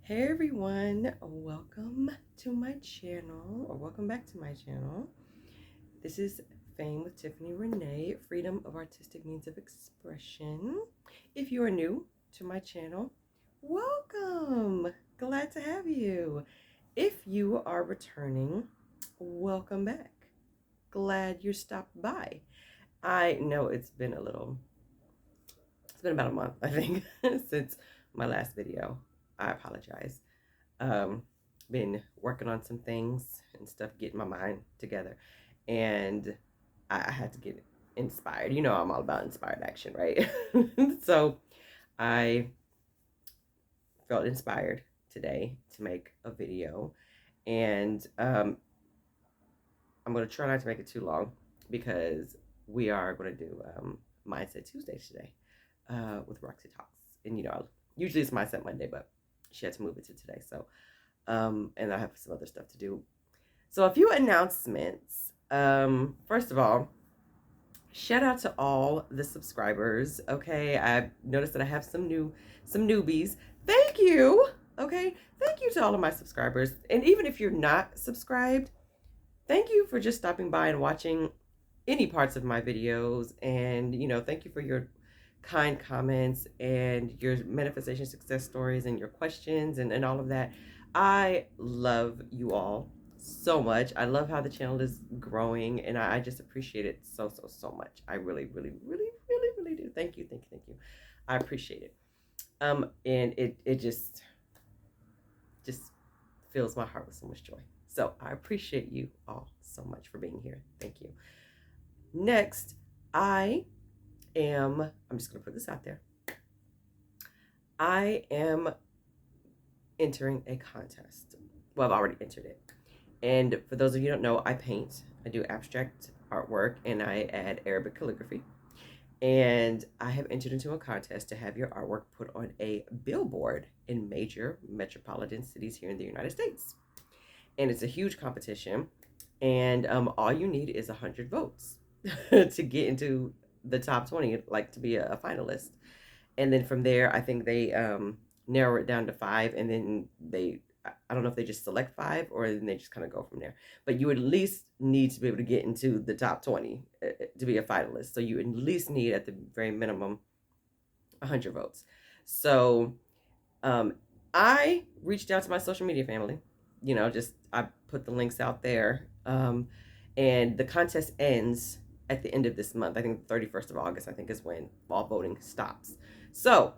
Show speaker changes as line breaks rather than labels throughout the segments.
Hey everyone, welcome to my channel, or welcome back to my channel. This is Fame with Tiffany Renee, Freedom of Artistic Means of Expression. If you are new to my channel, welcome. Glad to have you. If you are returning, welcome back. Glad you stopped by. I know it's been about a month, I think, since my last video. I apologize. Been working on some things and stuff, getting my mind together, and I had to get inspired. You know, I'm all about inspired action, right? So I felt inspired today to make a video, and I'm going to try not to make it too long because we are going to do Mindset Tuesday today with Roxy Talks. And you know, usually it's Mindset Monday, but she had to move it to today. So, and I have some other stuff to do. So a few announcements. First of all, shout out to all the subscribers. Okay, I noticed that I have some newbies. Thank you. Okay, thank you to all of my subscribers. And even if you're not subscribed, thank you for just stopping by and watching any parts of my videos. And you know, thank you for your kind comments and your manifestation success stories and your questions and all of that. I love you all so much. I love how the channel is growing, and I just appreciate it so much. I really do. Thank you. I appreciate it. And it just fills my heart with so much joy. So I appreciate you all so much for being here. Thank you. Next, I'm just going to put this out there. I am entering a contest. Well, I've already entered it. And for those of you who don't know, I paint. I do abstract artwork, and I add Arabic calligraphy. And I have entered into a contest to have your artwork put on a billboard in major metropolitan cities here in the United States. And it's a huge competition. And all you need is 100 votes to get into the top 20, like to be a finalist. And then from there, I think they narrow it down to 5, and then I don't know if they just select 5 or then they just kind of go from there. But you would at least need to be able to get into the top 20 to be a finalist. So you at least need, at the very minimum, 100 votes. So I reached out to my social media family. You know, I put the links out there. And the contest ends at the end of this month. I think the 31st of August, I think, is when all voting stops. So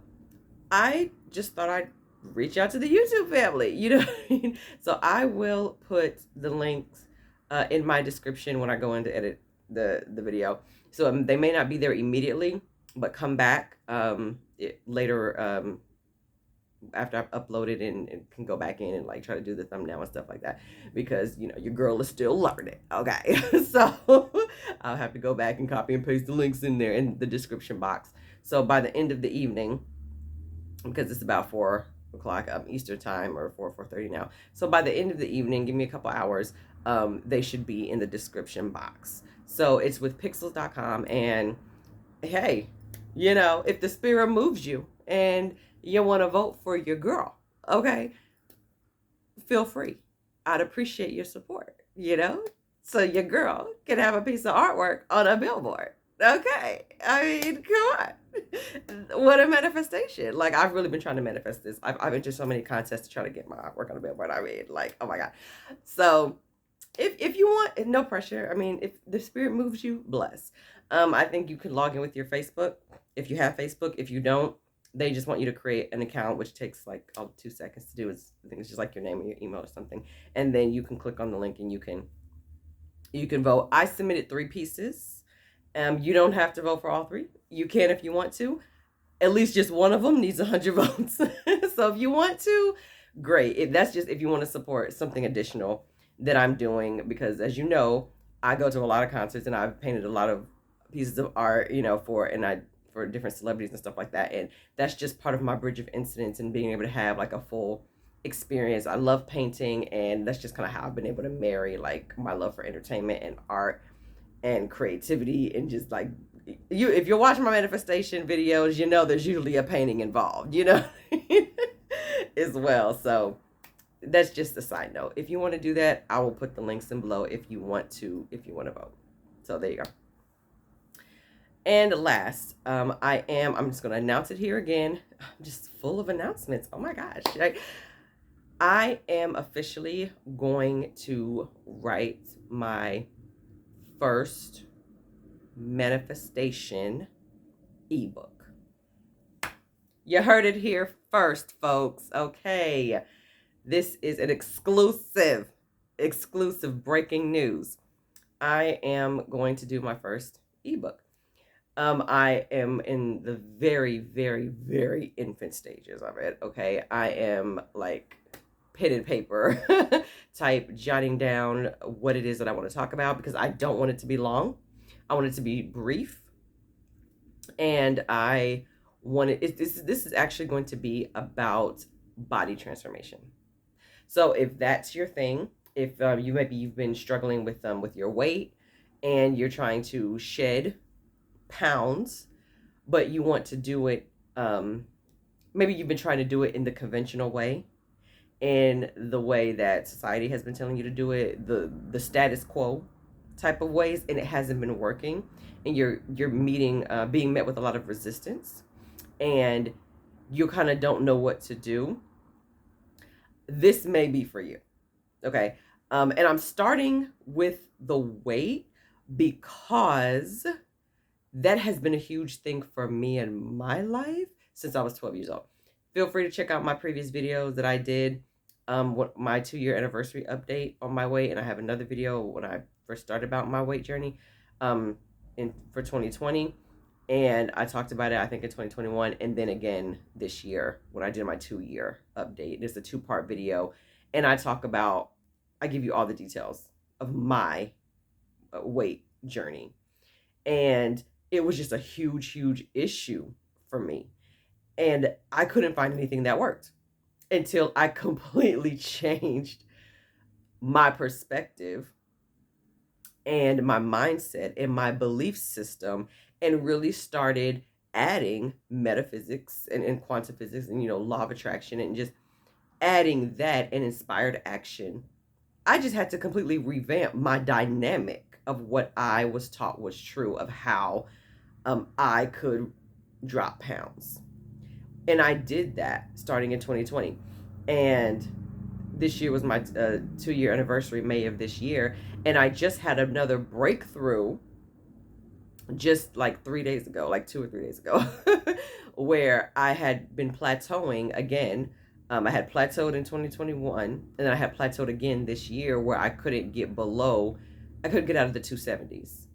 I just thought I'd reach out to the YouTube family, you know. So I will put the links in my description when I go in to edit the video. So they may not be there immediately, but come back later after I've uploaded and can go back in and like try to do the thumbnail and stuff like that, because you know your girl is still learning. Okay. So I'll have to go back and copy and paste the links in there in the description box. So by the end of the evening, because it's about 4 o'clock Eastern time, or 4:30 now. So by the end of the evening, give me a couple hours, they should be in the description box. So it's with pixels.com, and hey, you know, if the spirit moves you and you want to vote for your girl, okay, feel free. I'd appreciate your support, you know, so your girl can have a piece of artwork on a billboard. Okay, I mean, come on. What a manifestation. Like, I've really been trying to manifest this. I've entered so many contests to try to get my artwork on a billboard. I mean, like, oh my God. So if you want, no pressure. I mean, if the spirit moves you, bless. I think you can log in with your Facebook if you have Facebook. If you don't, they just want you to create an account, which takes like 2 seconds to do. I think it's just like your name and your email or something. And then you can click on the link and you can vote. I submitted 3 pieces. You don't have to vote for all 3. You can if you want to. At least just one of them needs 100 votes. So if you want to, great. That's just if you want to support something additional that I'm doing, because as you know, I go to a lot of concerts and I've painted a lot of pieces of art, you know, for different celebrities and stuff like that. And that's just part of my bridge of incidents and being able to have like a full experience. I love painting, and that's just kind of how I've been able to marry like my love for entertainment and art and creativity, and just like if you're watching my manifestation videos, you know there's usually a painting involved, you know. as well. So that's just a side note. If you want to do that, I will put the links in below if you want to vote. So there you go. And last, I'm just going to announce it here again. I'm just full of announcements. Oh my gosh. I am officially going to write my first manifestation ebook. You heard it here first, folks. Okay. This is an exclusive breaking news. I am going to do my first ebook. I am in the very, very, very infant stages of it. Okay. I am like pen and paper type jotting down what it is that I want to talk about, because I don't want it to be long. I want it to be brief. And I wanted this is actually going to be about body transformation. So if that's your thing, if you've been struggling with your weight and you're trying to shed pounds, but you want to do it, maybe you've been trying to do it in the conventional way, in the way that society has been telling you to do it, the status quo type of ways, and it hasn't been working, and you're being met with a lot of resistance, and you kind of don't know what to do. This may be for you. Okay. And I'm starting with the weight because that has been a huge thing for me in my life since I was 12 years old. Feel free to check out my previous videos that I did, what my 2-year anniversary update on my weight, and I have another video when I first started about my weight journey for 2020, and I talked about it, I think, in 2021, and then again this year when I did my 2-year update. It's a 2-part video, and I give you all the details of my weight journey. And it was just a huge issue for me. And I couldn't find anything that worked until I completely changed my perspective and my mindset and my belief system, and really started adding metaphysics and quantum physics and, law of attraction, and just adding that and inspired action. I just had to completely revamp my dynamic of what I was taught was true of how I could drop pounds. And I did that starting in 2020. And this year was my 2-year anniversary, May of this year. And I just had another breakthrough just like 3 days ago, like 2 or 3 days ago, where I had been plateauing again. I had plateaued in 2021, and then I had plateaued again this year, where I couldn't get out of the 270s.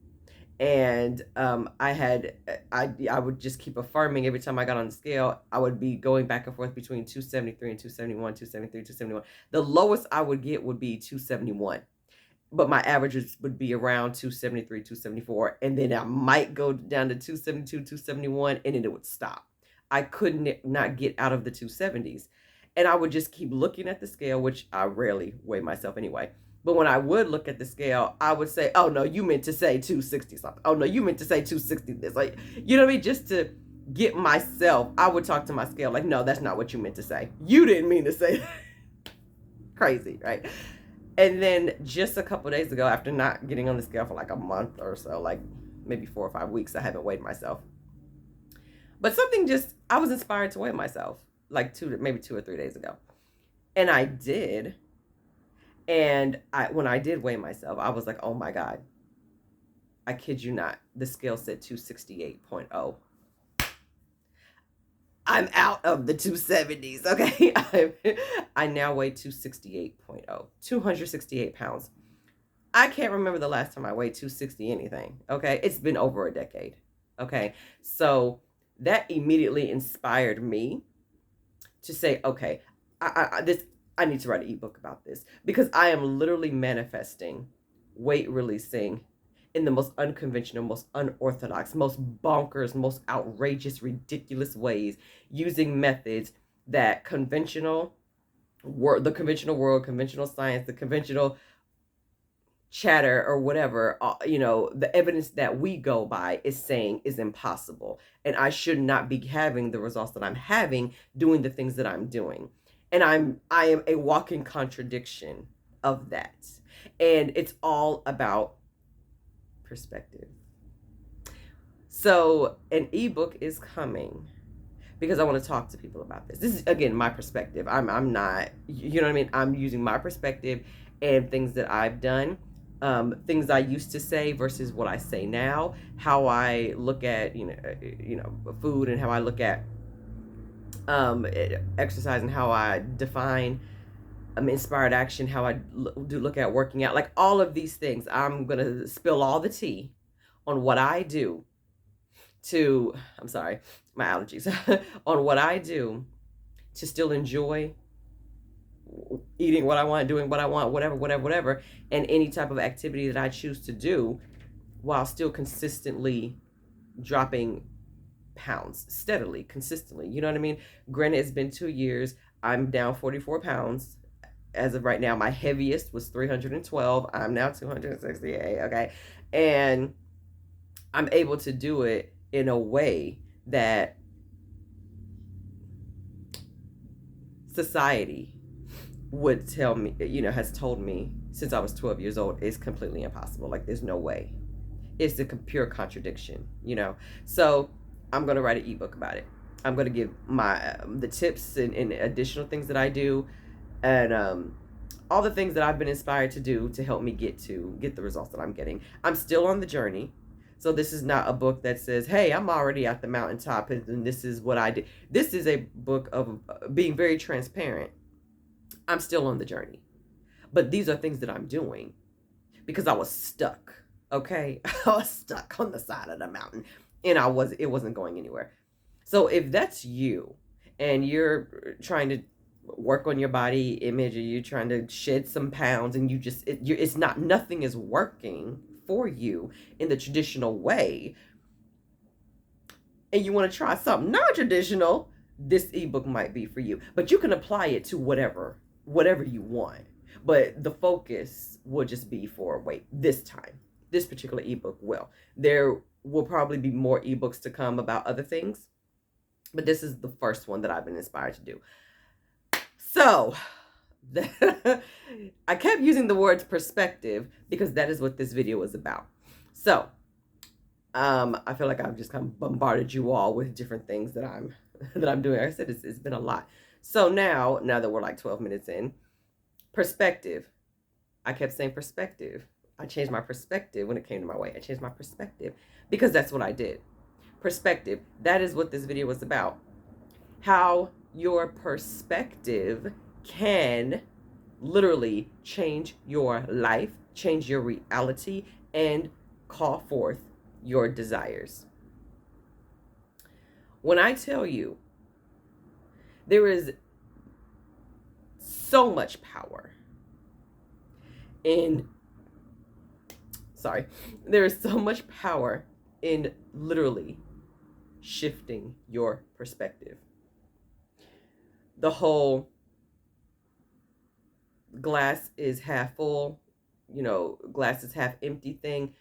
And I would just keep affirming every time I got on the scale. I would be going back and forth between 273 and 271, 273, 271. The lowest I would get would be 271. But my averages would be around 273, 274. And then I might go down to 272, 271, and then it would stop. I couldn't not get out of the 270s. And I would just keep looking at the scale, which I rarely weigh myself anyway. But when I would look at the scale, I would say, oh, no, you meant to say 260 something. Oh, no, you meant to say 260 this. Like, you know what I mean? Just to get myself, I would talk to my scale like, no, that's not what you meant to say. You didn't mean to say that. Crazy, right? And then just a couple days ago, after not getting on the scale for like a month or so, like maybe 4 or 5 weeks, I haven't weighed myself. But I was inspired to weigh myself like maybe 2 or 3 days ago. And I did. And when I did weigh myself, I was like, oh my God, I kid you not. The scale said 268.0. I'm out of the 270s, okay? I now weigh 268.0, 268 pounds. I can't remember the last time I weighed 260 anything, okay? It's been over a decade, okay? So that immediately inspired me to say, okay, I need to write an ebook about this, because I am literally manifesting weight releasing in the most unconventional, most unorthodox, most bonkers, most outrageous, ridiculous ways, using methods that the conventional world, conventional science, the conventional chatter or whatever, the evidence that we go by is saying is impossible. And I should not be having the results that I'm having doing the things that I'm doing. And I am a walking contradiction of that. And it's all about perspective. So an ebook is coming because I want to talk to people about this. This is again my perspective. I'm not, you know what I mean? I'm using my perspective and things that I've done, things I used to say versus what I say now, how I look at food, and how I look at exercise, and how I define inspired action, how I do look at working out, like all of these things. I'm gonna spill all the tea on what I do to, I'm sorry, my allergies, on what I do to still enjoy eating what I want, doing what I want, whatever, and any type of activity that I choose to do while still consistently dropping pounds steadily, consistently. You know what I mean? Granted, it's been 2 years. I'm down 44 pounds. As of right now, my heaviest was 312. I'm now 268. Okay. And I'm able to do it in a way that society would tell me, has told me since I was 12 years old, is completely impossible. Like, there's no way. It's a pure contradiction, So I'm going to write an ebook about it. I'm going to give my the tips and additional things that I do, and all the things that I've been inspired to do to help me get the results that I'm getting. I'm still on the journey. So this is not a book that says, hey, I'm already at the mountaintop and this is what I did. This is a book of being very transparent. I'm still on the journey. But these are things that I'm doing because I was stuck. Okay? I was stuck on the side of the mountain, and it wasn't going anywhere. So if that's you and you're trying to work on your body image, or you're trying to shed some pounds, and it's not, nothing is working for you in the traditional way, and you want to try something non-traditional, this ebook might be for you. But you can apply it to whatever you want. But the focus will just be for, this time. This particular ebook will. There will probably be more ebooks to come about other things, but this is the first one that I've been inspired to do. So I kept using the words perspective because that is what this video is about. So I feel like I've just kind of bombarded you all with different things that I'm doing. Like I said, it's been a lot. So now that we're like 12 minutes in, perspective. I kept saying perspective. I changed my perspective when it came to my weight. I changed my perspective because that's what I did. Perspective. That is what this video was about. How your perspective can literally change your life, change your reality, and call forth your desires. When I tell you, there is so much power in, there is so much power in literally shifting your perspective. The whole glass is half full, glass is half empty thing,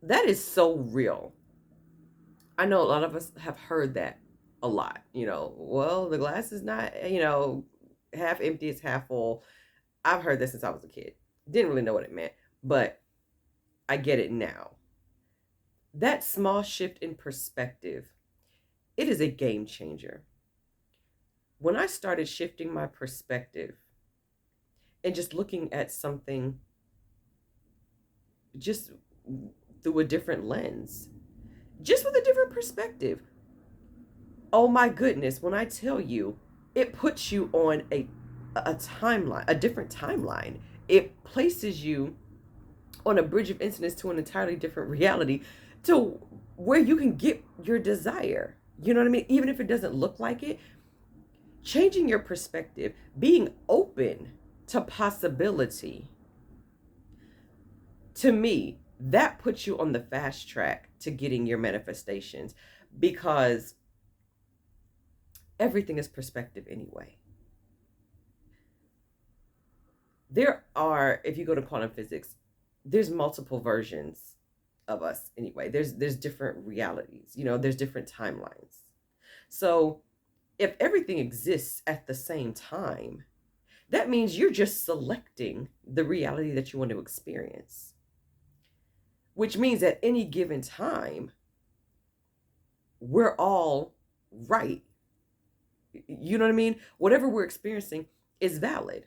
that is so real. I know a lot of us have heard that a lot. Well, the glass is not, half empty, it's half full. I've heard this since I was a kid. Didn't really know what it meant, but I get it now. That small shift in perspective, it is a game changer. When I started shifting my perspective and just looking at something just through a different lens, just with a different perspective, oh my goodness, when I tell you, it puts you on a timeline, a different timeline. It places you on a bridge of incidents to an entirely different reality, to where you can get your desire. You know what I mean? Even if it doesn't look like it, changing your perspective, being open to possibility, to me, that puts you on the fast track to getting your manifestations, because everything is perspective anyway. There are, if you go to quantum physics, there's multiple versions of us anyway. There's different realities, there's different timelines. So If everything exists at the same time, that means you're just selecting the reality that you want to experience, which means at any given time, we're all right. You know what I mean? Whatever we're experiencing is valid.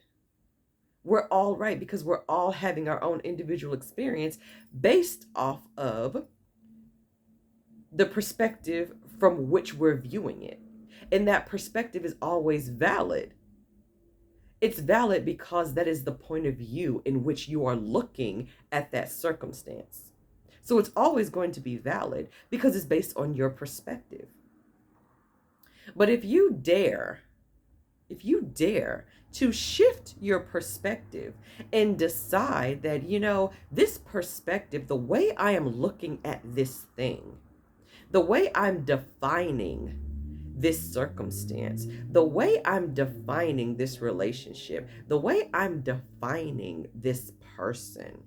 We're all right because we're all having our own individual experience based off of the perspective from which we're viewing it. And that perspective is always valid. It's valid because that is the point of view in which you are looking at that circumstance. So it's always going to be valid because it's based on your perspective. But if you dare to shift your perspective and decide that, this perspective, the way I am looking at this thing, the way I'm defining this circumstance, the way I'm defining this relationship, the way I'm defining this person,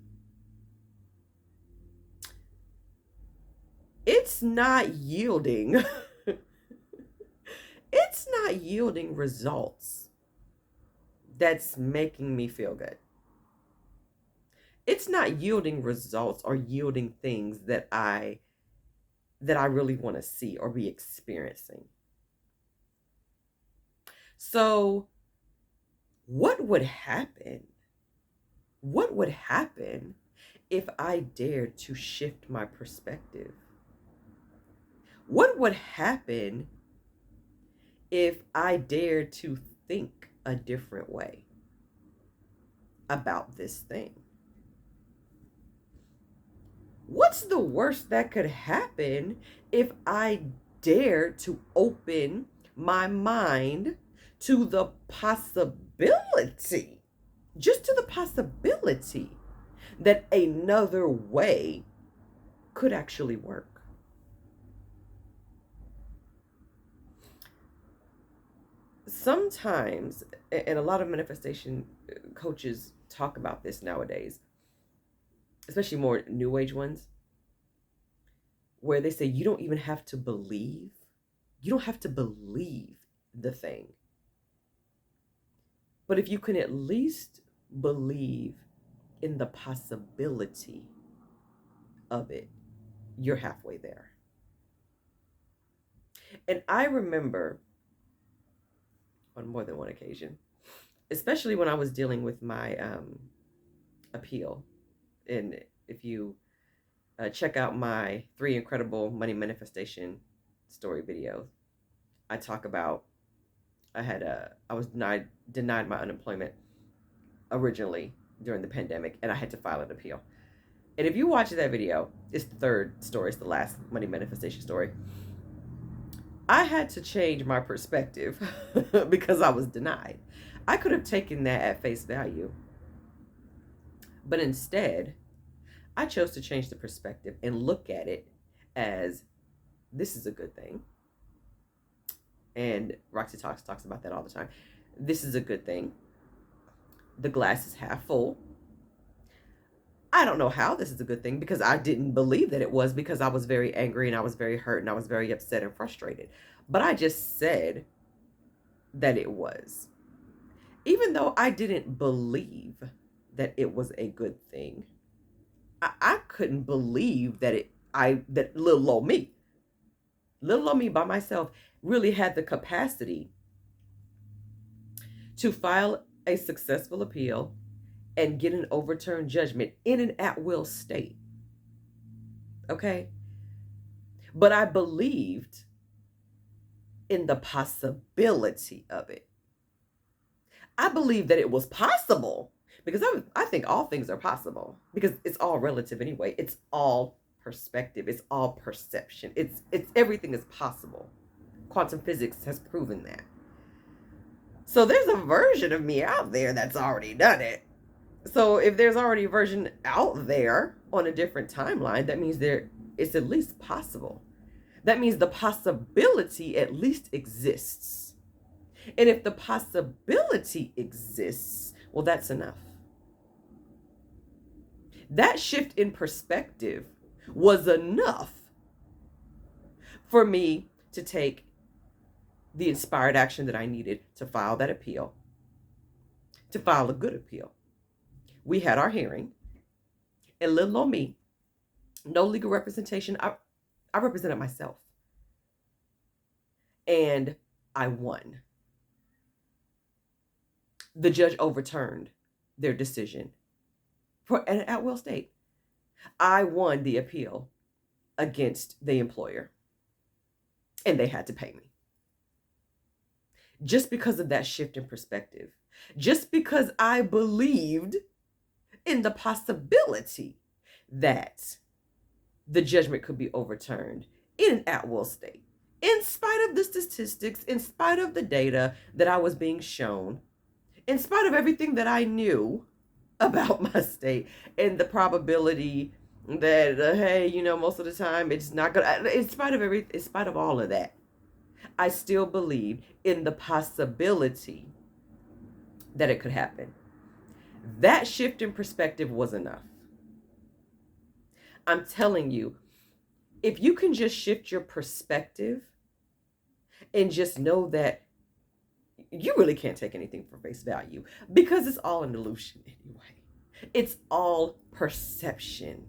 it's not yielding it's not yielding results that's making me feel good. It's not yielding results or yielding things that I really want to see or be experiencing. So what would happen? What would happen if I dared to shift my perspective? What would happen if I dared to think a different way about this thing? What's the worst that could happen if I dare to open my mind to the possibility, just to the possibility, that another way could actually work? Sometimes, and a lot of manifestation coaches talk about this nowadays, especially more new age ones, where they say you don't even have to believe. You don't have to believe the thing. But if you can at least believe in the possibility of it, you're halfway there. And I remember on more than one occasion, especially when I was dealing with my appeal. And if you check out my 3 incredible money manifestation story videos, I talk about I was denied my unemployment originally during the pandemic, and I had to file an appeal. And if you watch that video, it's the 3rd story, it's the last money manifestation story. I had to change my perspective because I was denied. I could have taken that at face value, but instead, I chose to change the perspective and look at it as this is a good thing. And Roxy talks about that all the time. This is a good thing. The glass is half full. I don't know how this is a good thing because I didn't believe that it was, because I was very angry and I was very hurt and I was very upset and frustrated. But I just said that it was. Even though I didn't believe that it was a good thing, I couldn't believe that that little old me by myself really had the capacity to file a successful appeal and get an overturned judgment in an at-will state. Okay? But I believed in the possibility of it. I believed that it was possible, because I think all things are possible, because it's all relative anyway. It's all perspective. It's all perception. It's everything is possible. Quantum physics has proven that. So there's a version of me out there that's already done it. So if there's already a version out there on a different timeline, that means it's at least possible. That means the possibility at least exists. And if the possibility exists, well, that's enough. That shift in perspective was enough for me to take the inspired action that I needed to file that appeal, to file a good appeal. We had our hearing, and little on me, no legal representation. I represented myself, and I won. The judge overturned their decision for an at-will state. I won the appeal against the employer, and they had to pay me. Just because of that shift in perspective, just because I believed in the possibility that the judgment could be overturned in an at-will state, in spite of the statistics, in spite of the data that I was being shown, in spite of everything that I knew about my state, and the probability that hey, most of the time it's not gonna. In spite of all of that, I still believed in the possibility that it could happen. That shift in perspective was enough. I'm telling you, if you can just shift your perspective and just know that you really can't take anything for face value, because it's all an illusion anyway. It's all perception.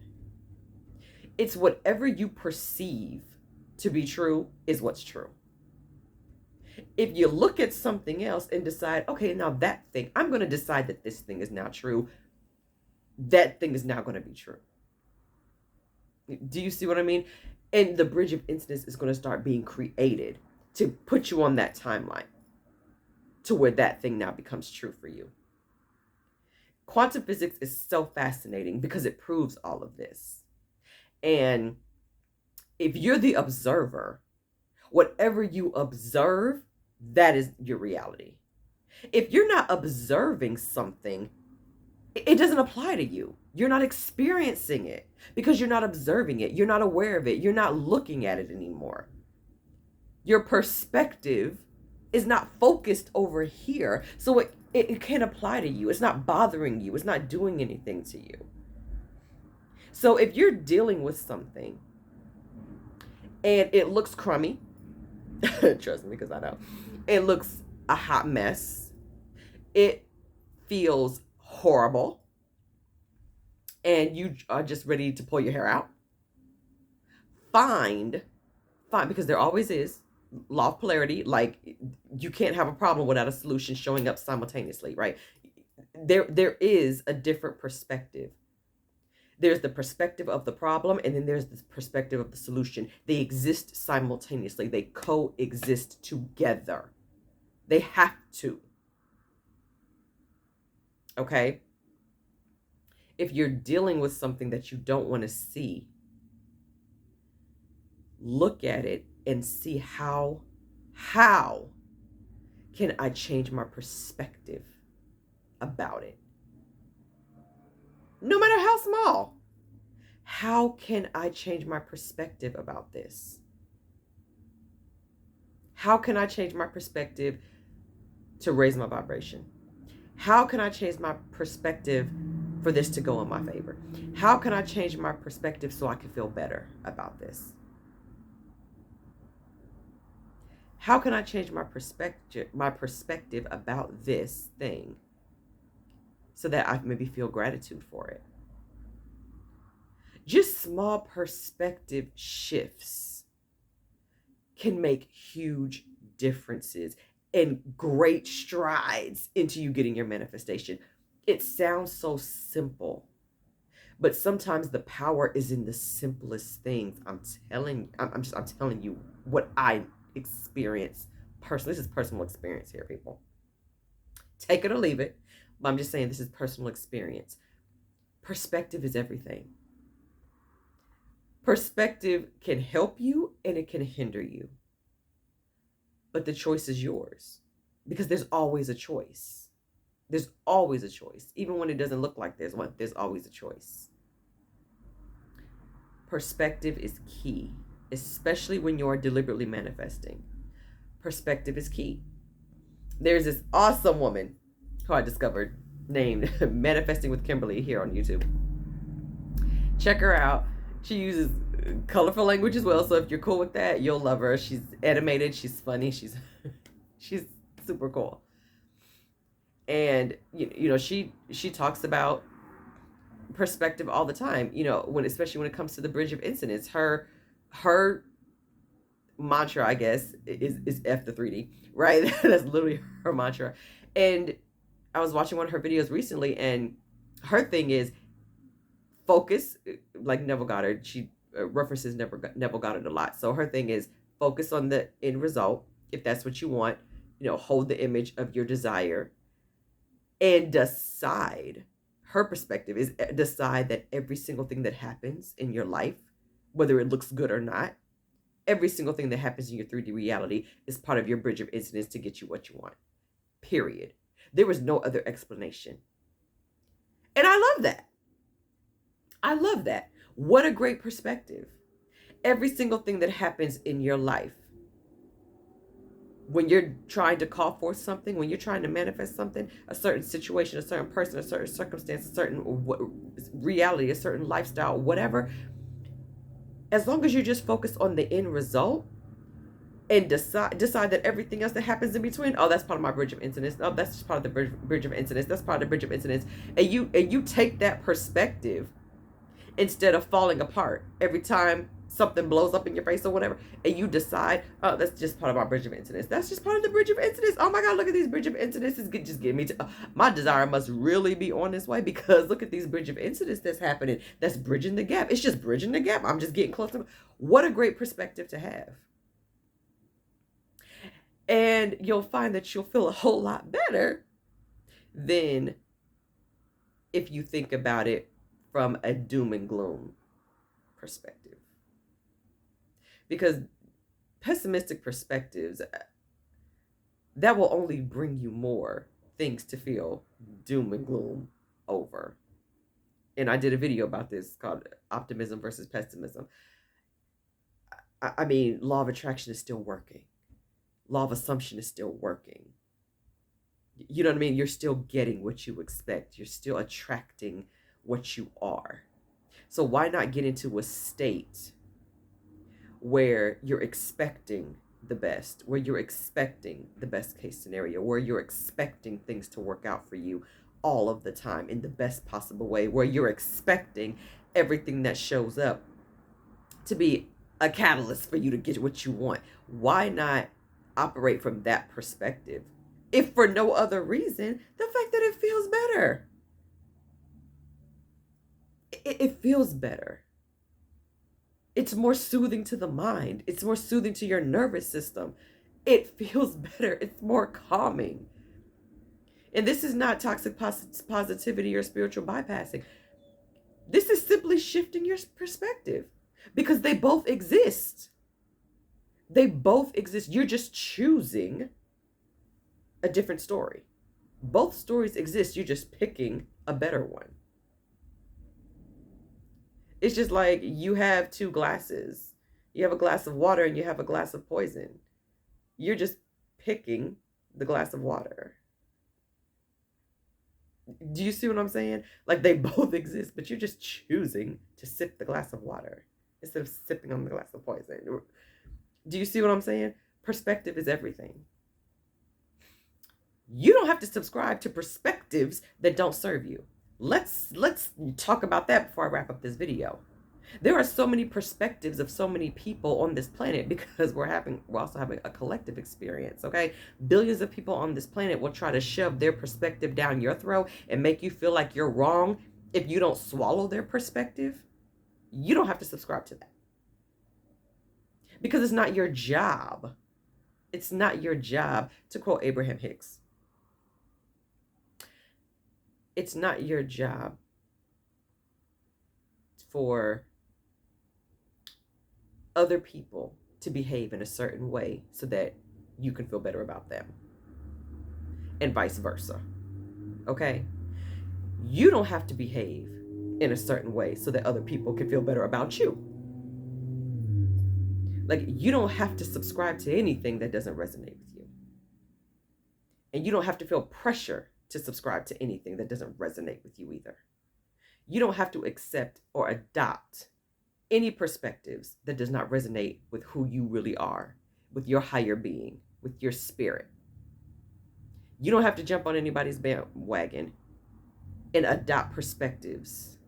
It's whatever you perceive to be true is what's true. If you look at something else and decide, okay, now that thing, I'm going to decide that this thing is now true, that thing is now going to be true. Do you see what I mean? And the bridge of incidence is going to start being created to put you on that timeline to where that thing now becomes true for you. Quantum physics is so fascinating because it proves all of this. And if you're the observer, whatever you observe, that is your reality. If you're not observing something, it doesn't apply to you. You're not experiencing it because you're not observing it. You're not aware of it. You're not looking at it anymore. Your perspective is not focused over here. So it can't apply to you. It's not bothering you. It's not doing anything to you. So if you're dealing with something and it looks crummy, trust me, because I know, it looks a hot mess, it feels horrible, and you are just ready to pull your hair out, find, because there always is law of polarity. Like, you can't have a problem without a solution showing up simultaneously, right? There is a different perspective. There's the perspective of the problem, and then there's the perspective of the solution. They exist simultaneously. They coexist together. They have to. Okay? If you're dealing with something that you don't want to see, look at it and see how can I change my perspective about it? No matter how small. How can I change my perspective about this? How can I change my perspective to raise my vibration? How can I change my perspective for this to go in my favor? How can I change my perspective so I can feel better about this? How can I change my perspective about this thing so that I maybe feel gratitude for it? Just small perspective shifts can make huge differences and great strides into you getting your manifestation. It sounds so simple, but sometimes the power is in the simplest things. I'm telling you what I experience personally. This is personal experience here, people. Take it or leave it, but I'm just saying this is personal experience. Perspective is everything. Perspective can help you and it can hinder you. But the choice is yours, because there's always a choice. There's always a choice. Even when it doesn't look like there's one, there's always a choice. Perspective is key, especially when you are deliberately manifesting. Perspective is key. There's this awesome woman who I discovered named Manifesting with Kimberly here on YouTube. Check her out. She uses colorful language as well. So if you're cool with that, you'll love her. She's animated. She's funny. She's super cool. And she talks about perspective all the time. Especially when it comes to the Bridge of Incidents, her mantra, I guess, is F the 3D, right? That's literally her mantra. And I was watching one of her videos recently, and her thing is focus, like Neville Goddard. She references Neville Goddard a lot. So her thing is focus on the end result. If that's what you want, hold the image of your desire and decide. Her perspective is decide that every single thing that happens in your life, whether it looks good or not, every single thing that happens in your 3D reality is part of your bridge of incidents to get you what you want. Period. There was no other explanation. And I love that. I love that. What a great perspective. Every single thing that happens in your life, when you're trying to call forth something, when you're trying to manifest something, a certain situation, a certain person, a certain circumstance, a certain reality, a certain lifestyle, whatever, as long as you just focus on the end result and decide that everything else that happens in between, oh, that's part of my bridge of incidents. Oh, that's just part of the bridge of incidents. That's part of the bridge of incidents. And you take that perspective instead of falling apart every time something blows up in your face or whatever, and you decide, oh, that's just part of our bridge of incidents. That's just part of the bridge of incidents. Oh my God, look at these bridge of incidents. Just get me to, my desire must really be on this way, because look at these bridge of incidents that's happening. That's bridging the gap. It's just bridging the gap. I'm just getting close to, what a great perspective to have. And you'll find that you'll feel a whole lot better than if you think about it from a doom and gloom perspective. Because pessimistic perspectives, that will only bring you more things to feel doom and gloom over. And I did a video about this called Optimism versus Pessimism. I mean, law of attraction is still working. Law of assumption is still working. You know what I mean? You're still getting what you expect. You're still attracting what you are. So why not get into a state where you're expecting the best, where you're expecting the best case scenario, where you're expecting things to work out for you all of the time in the best possible way, where you're expecting everything that shows up to be a catalyst for you to get what you want? Why not operate from that perspective? If for no other reason, the fact that it feels better. It feels better. It's more soothing to the mind. It's more soothing to your nervous system. It feels better. It's more calming. And this is not toxic positivity or spiritual bypassing. This is simply shifting your perspective, because they both exist. They both exist. You're just choosing a different story. Both stories exist. You're just picking a better one. It's just like you have two glasses. You have a glass of water and you have a glass of poison. You're just picking the glass of water. Do you see what I'm saying? Like, they both exist, but you're just choosing to sip the glass of water instead of sipping on the glass of poison. Do you see what I'm saying? Perspective is everything. You don't have to subscribe to perspectives that don't serve you. Let's talk about that before I wrap up this video. There are so many perspectives of so many people on this planet, because we're also having a collective experience, okay? Billions of people on this planet will try to shove their perspective down your throat and make you feel like you're wrong if you don't swallow their perspective. You don't have to subscribe to that, because it's not your job. It's not your job, to quote Abraham Hicks. It's not your job for other people to behave in a certain way so that you can feel better about them, and vice versa. Okay? You don't have to behave in a certain way so that other people can feel better about you. Like, you don't have to subscribe to anything that doesn't resonate with you. And you don't have to feel pressure to subscribe to anything that doesn't resonate with you either. You don't have to accept or adopt any perspectives that does not resonate with who you really are, with your higher being, with your spirit. You don't have to jump on anybody's bandwagon and adopt perspectives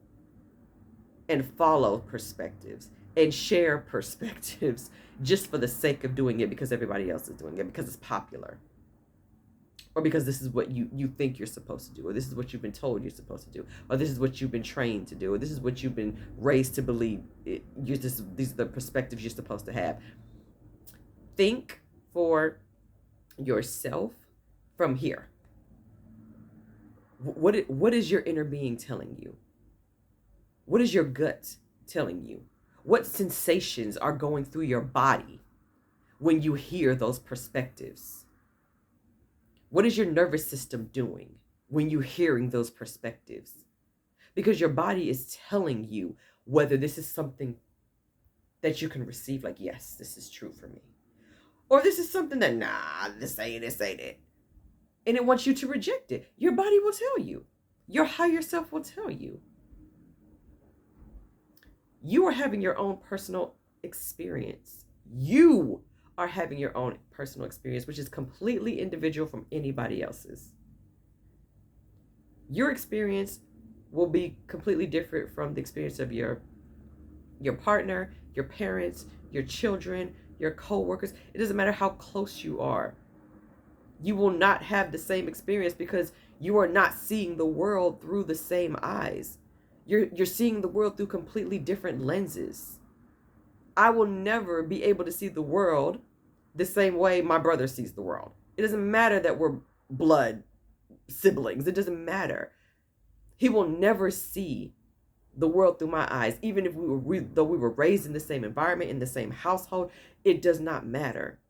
and follow perspectives and share perspectives just for the sake of doing it because everybody else is doing it, because it's popular, or because this is what you think you're supposed to do, or this is what you've been told you're supposed to do, or this is what you've been trained to do, or this is what you've been raised to believe. These are the perspectives you're supposed to have. Think for yourself from here. What is your inner being telling you? What is your gut telling you? What sensations are going through your body when you hear those perspectives? What is your nervous system doing when you're hearing those perspectives? Because your body is telling you whether this is something that you can receive, like, yes, this is true for me. Or this is something that, nah, this ain't it. And it wants you to reject it. Your body will tell you. Your higher self will tell you. You are having your own personal experience. You are having your own personal experience, which is completely individual from anybody else's. Your experience will be completely different from the experience of your partner, your parents, your children, your co-workers. It doesn't matter how close you are. You will not have the same experience because you are not seeing the world through the same eyes. You're seeing the world through completely different lenses. I will never be able to see the world the same way my brother sees the world. It doesn't matter that we're blood siblings. It doesn't matter. He will never see the world through my eyes, even if though we were raised in the same environment, in the same household. It does not matter.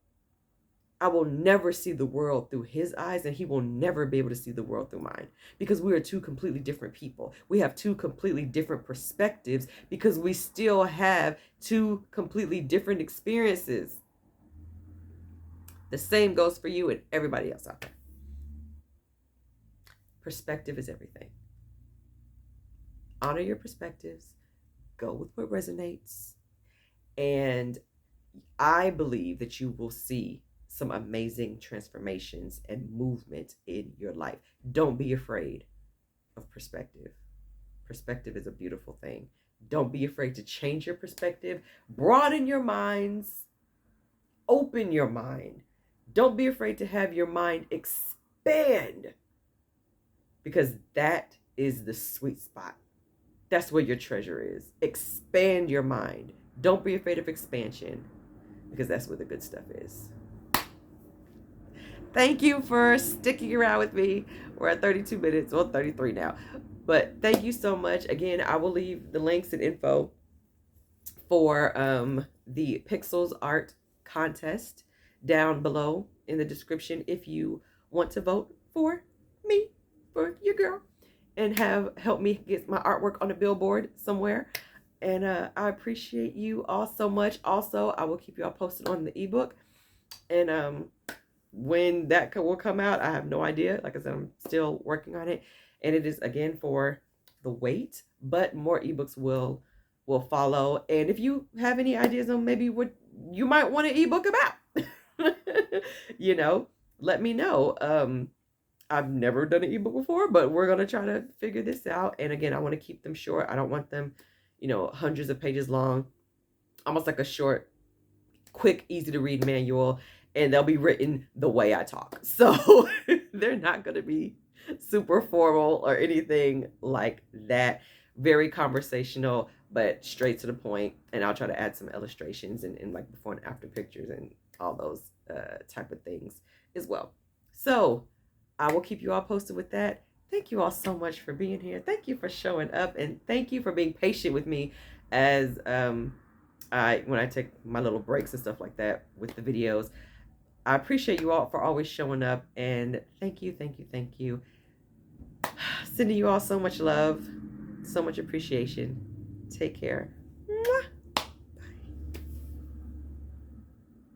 I will never see the world through his eyes, and he will never be able to see the world through mine, because we are two completely different people. We have two completely different perspectives because we still have two completely different experiences. The same goes for you and everybody else out there. Perspective is everything. Honor your perspectives. Go with what resonates. And I believe that you will see some amazing transformations and movement in your life. Don't be afraid of perspective. Perspective is a beautiful thing. Don't be afraid to change your perspective. Broaden your minds. Open your mind. Don't be afraid to have your mind expand, because that is the sweet spot. That's where your treasure is. Expand your mind. Don't be afraid of expansion, because that's where the good stuff is. Thank you for sticking around with me. We're at 32 minutes, well, 33 now. But thank you so much. Again, I will leave the links and info for the Pixels Art Contest down below in the description if you want to vote for me, for your girl, and help me get my artwork on a billboard somewhere. And I appreciate you all so much. Also, I will keep you all posted on the ebook. And when that will come out, I have no idea. Like I said, I'm still working on it. And it is, again, for the wait, but more ebooks will follow. And if you have any ideas on maybe what you might want an ebook about, let me know. I've never done an ebook before, but we're going to try to figure this out. And again, I want to keep them short. I don't want them, hundreds of pages long, almost like a short, quick, easy to read manual. And they'll be written the way I talk. So they're not going to be super formal or anything like that. Very conversational, but straight to the point. And I'll try to add some illustrations and like before and after pictures and all those type of things as well. So I will keep you all posted with that. Thank you all so much for being here. Thank you for showing up, and thank you for being patient with me as when I take my little breaks and stuff like that with the videos. I appreciate you all for always showing up, and thank you. Sending you all so much love, so much appreciation. Take care.